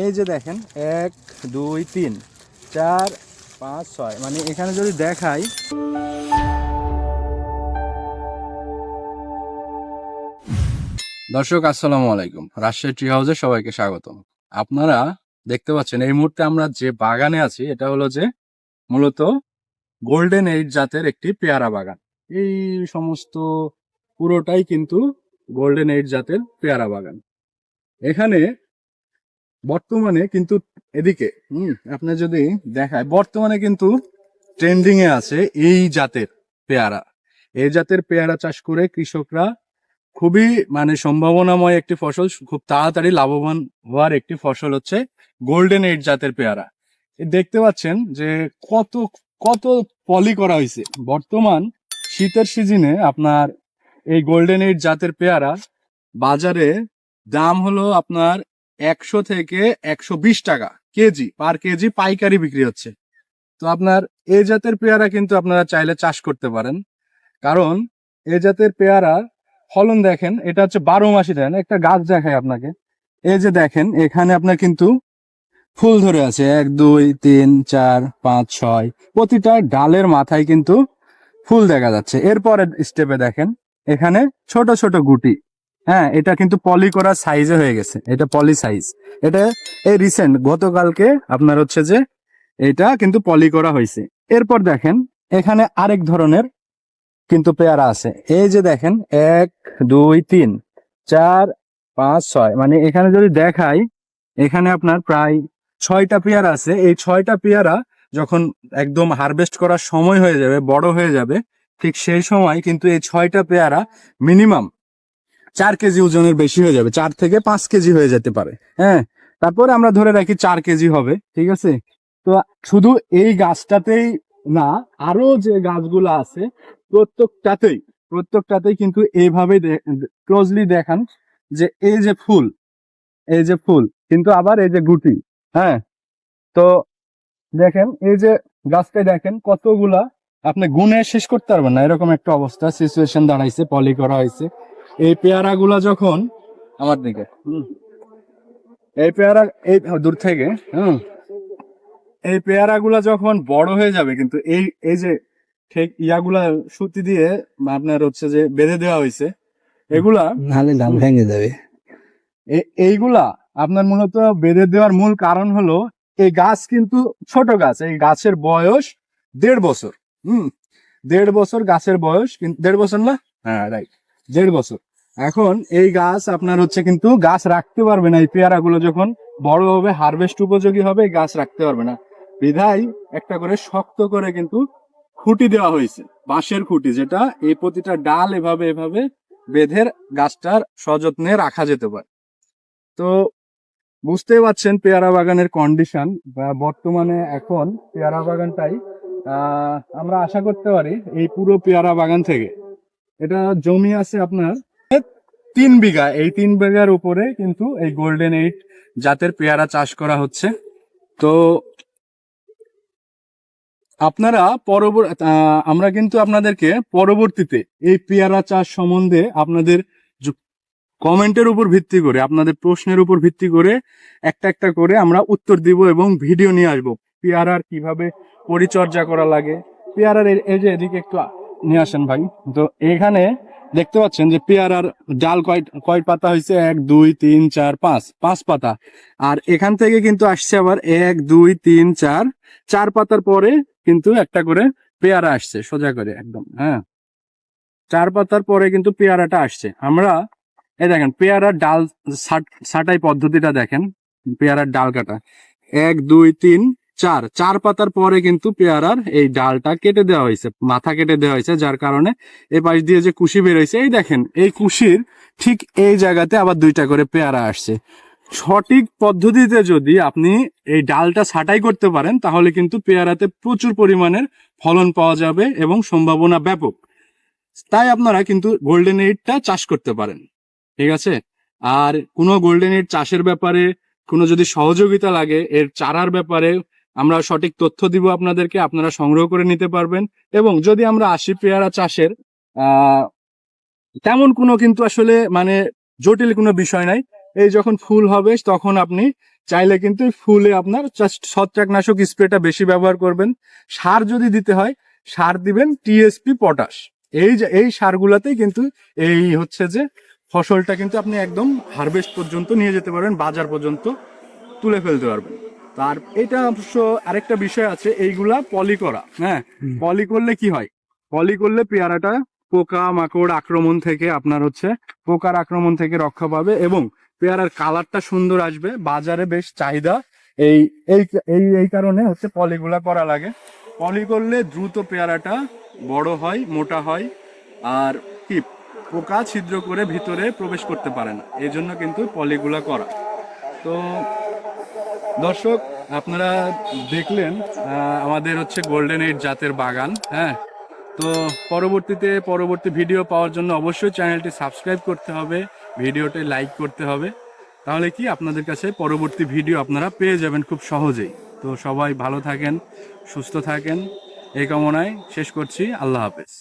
এই যে দেখেন 1 2 3 4 5 6 মানে এখানে যদি দেখাই দর্শক আসসালামু আলাইকুম, রাজশাহী ট্রি হাউসে সবাইকে স্বাগতম। আপনারা দেখতে পাচ্ছেন এই মুহূর্তে আমরা যে বাগানে আছি এটা হলো যে মূলত গোল্ডেন এইট জাতের একটি পেয়ারা বাগান। এই সমস্ত পুরোটাই কিন্তু গোল্ডেন এইট জাতের পেয়ারা বাগান। এখানে বর্তমানে কিন্তু এদিকে আপনি যদি দেখায় বর্তমানে কিন্তু ট্রেন্ডিং এ আছে এই জাতের পেয়ারা। এই জাতের পেয়ারা চাষ করে কৃষকরা খুবই মানে সম্ভাবনাময় একটি ফসল, খুব তাড়াতাড়ি লাভবান হওয়ার একটি ফসল হচ্ছে গোল্ডেন এইট জাতের পেয়ারা। দেখতে পাচ্ছেন যে কত কত পলি করা হয়েছে। বর্তমান শীতের সিজনে আপনার এই গোল্ডেন এইট জাতের পেয়ারা বাজারে দাম হলো আপনার 100 থেকে 120 টাকা কেজি, পার কেজি পাইকারি বিক্রি হচ্ছে। তো আপনার এই জাতের পেয়ারা কিন্তু আপনারা চাইলে চাষ করতে পারেন, কারণ এই জাতের পেয়ারা ফলন দেখেন, এটা হচ্ছে 12 মাসি। দেন একটা গাছ দেখায় আপনাকে, এই যে দেখেন এখানে আপনার কিন্তু ফুল ধরে আছে 1 2 3 4 5 6, প্রতিটা ডালের মাথায় কিন্তু ফুল দেখা যাচ্ছে। এরপরে স্টেপে দেখেন এখানে ছোট ছোট গুটি। হ্যাঁ, এটা কিন্তু পলি করা সাইজে হয়ে গেছে, এটা পলি সাইজ। এটা এই রিসেন্ট গতকালকে আপনার হচ্ছে যে এটা কিন্তু পলি করা হয়েছে। এরপর দেখেন এখানে আরেক ধরনের কিন্তু পেয়ারা আছে। এই যে দেখেন 1 2 3 4 5 6, মানে এখানে যদি দেখাই এখানে আপনার প্রায় 6টা পেয়ারা আছে। এই 6টা পেয়ারা যখন একদম হারভেস্ট করার সময় হয়ে যাবে, বড় হয়ে যাবে, ঠিক সেই সময় কিন্তু এই 6টা পেয়ারা মিনিমাম 4 কেজি ওজনের বেশি হয়ে যাবে, 4 থেকে 5 কেজি হয়ে যেতে পারে। হ্যাঁ, তারপরে আমরা ধরে রাখি 4 কেজি হবে, ঠিক আছে। তো শুধু এই গাছটাতেই না, আরো যে গাছগুলো আছে প্রত্যেকটাতেই কিন্তু এইভাবে ক্লোজলি দেখান যে এই যে ফুল, এই যে ফুল কিন্তু আবার এই যে গুটি। হ্যাঁ, তো দেখেন এই যে গাছটা দেখেন কতগুলা, আপনি গুনে শেষ করতে পারবেন না, এরকম একটা অবস্থা সিচুয়েশন দাঁড়াইছে, পলি করা হয়েছে। এই পেয়ারা গুলা যখন আমার দিকে এই পেয়ারা এই দূর থেকে এই পেয়ারা গুলা যখন বড় হয়ে যাবে, কিন্তু এই এই যে ঠিক ইয়াগুলা সুতি দিয়ে আপনার হচ্ছে যে বেঁধে দেওয়া হয়েছে, এগুলা নাহলে ডাল ভেঙে যাবে। এইগুলা আপনার মূলত বেঁধে দেওয়ার মূল কারণ হলো এই গাছ কিন্তু ছোট গাছ, এই গাছের বয়স 1.5 বছর। 1.5 বছর গাছের বয়স, কিন্তু 1.5 বছর না, হ্যাঁ রাইট, 1.5 বছর। এখন এই গাছ আপনার হচ্ছে কিন্তু গাছ রাখতে পারবে না। এই পেয়ারা গুলো যখন বড় হবে, হারভেস্ট উপযোগী হবে, এই গাছ রাখতে পারবে না। বিধায় একটা করে শক্ত করে কিন্তু খুঁটি দেওয়া হয়েছে, বাঁশের খুঁটি, যেটা এই প্রতিটা ডাল এভাবে এভাবে বেঁধে গাছটার সযত্নে রাখা যেতে পারে। তো বুঝতেই পারছেন পেয়ারা বাগানের কন্ডিশন, বা বর্তমানে এখন পেয়ারা বাগানটাই আমরা আশা করতে পারি এই পুরো পেয়ারা বাগান থেকে, এটা জমি আছে আপনার 3 বিঘা, এই 3 বিঘার উপরে কিন্তু এই গোল্ডেন এইট জাতের পেয়ারা চাষ করা হচ্ছে। তো আপনারা আমরা কিন্তু আপনাদেরকে পরবর্তীতে এই পেয়ারা চাষ সম্বন্ধে আপনাদের কমেন্টের উপর ভিত্তি করে, আপনাদের প্রশ্নের উপর ভিত্তি করে একটা একটা করে আমরা উত্তর দিব এবং ভিডিও নিয়ে আসবো পেয়ারার কিভাবে পরিচর্যা করা লাগে। পেয়ারার এই যে এদিকে একটু নিয়ে আসেন ভাই। তো এখানে দেখতে পাচ্ছেন যে পেয়ারার ডাল কয় পাতা হয়েছে, 1 2 3 4 5 পাতা। আর এখান থেকে কিন্তু আসছে আবার 1 2 3 4 পাতার পরে কিন্তু একটা করে পেয়ারা আসছে, সোজা করে একদম। হ্যাঁ, 4 পাতার পরে কিন্তু পেয়ারাটা আসছে। আমরা এই দেখেন পেয়ারার ডাল ছাঁটাই পদ্ধতিটা দেখেন, পেয়ারার ডাল কাটা 1 2 3 4 পাতার পরে কিন্তু পেয়ারার এই ডালটা কেটে দেওয়া হয়েছে, মাথা কেটে দেওয়া হয়েছে, যার কারণে এই পাশ দিয়ে যে কুশি বের হয়েছে, এই দেখেন এই কুশির ঠিক এই জায়গাতে আবার 2টা করে পেয়ারা আসছে। সঠিক পদ্ধতিতে যদি আপনি এই ডালটা ছাঁটাই করতে পারেন, তাহলে কিন্তু পেয়ারাতে প্রচুর পরিমাণের ফলন পাওয়া যাবে এবং সম্ভাবনা ব্যাপক। তাই আপনারা কিন্তু গোল্ডেন এইটটা চাষ করতে পারেন, ঠিক আছে। আর কোনো গোল্ডেন এইট চাষের ব্যাপারে কোনো যদি সহযোগিতা লাগে, এর চারার ব্যাপারে আমরা সঠিক তথ্য দিব আপনাদেরকে, আপনারা সংগ্রহ করে নিতে পারবেন। এবং যদি আমরা আসি পেয়ারা চাষের তেমন কোনো কিন্তু আসলে মানে জটিল কোনো বিষয় নাই। এই যখন ফুল হবে তখন আপনি চাইলে কিন্তু ফুলে আপনার জাস্ট ছত্রাকনাশক স্প্রেটা বেশি ব্যবহার করবেন। সার যদি দিতে হয় সার দিবেন টিএসপি, পটাশ। এই সারগুলাতেই কিন্তু এই হচ্ছে যে ফসলটা কিন্তু আপনি একদম হারভেস্ট পর্যন্ত নিয়ে যেতে পারবেন, বাজার পর্যন্ত তুলে ফেলতে পারবেন। তার এটা অবশ্য আরেকটা বিষয় আছে, এইগুলা পলি করা। হ্যাঁ, পলি করলে কি হয়, পলি করলে পেয়ারাটা পোকা মাকড় আক্রমণ থেকে আপনার হচ্ছে পোকার আক্রমণ থেকে রক্ষা পাবে এবং পেয়ারার কালারটা সুন্দর আসবে, বাজারে বেশ চাহিদা। এই এই এই এই কারণে হচ্ছে পলিগুলা করা লাগে। পলি করলে দ্রুত পেয়ারাটা বড় হয়, মোটা হয়, আর কি পোকা ছিদ্র করে ভিতরে প্রবেশ করতে পারে না, এই জন্য কিন্তু পলিগুলা করা। তো দর্শক আপনারা দেখলেন আমাদের হচ্ছে গোল্ডেন এইট জাতের বাগান। হ্যাঁ, তো পরবর্তী ভিডিও পাওয়ার জন্য অবশ্যই চ্যানেলটি সাবস্ক্রাইব করতে হবে, ভিডিওটি লাইক করতে হবে, তাহলে কি আপনাদের কাছে পরবর্তী ভিডিও আপনারা পেয়ে যাবেন খুব সহজেই। তো সবাই ভালো থাকেন, সুস্থ থাকেন, এই কামনায় শেষ করছি। আল্লাহ হাফেজ।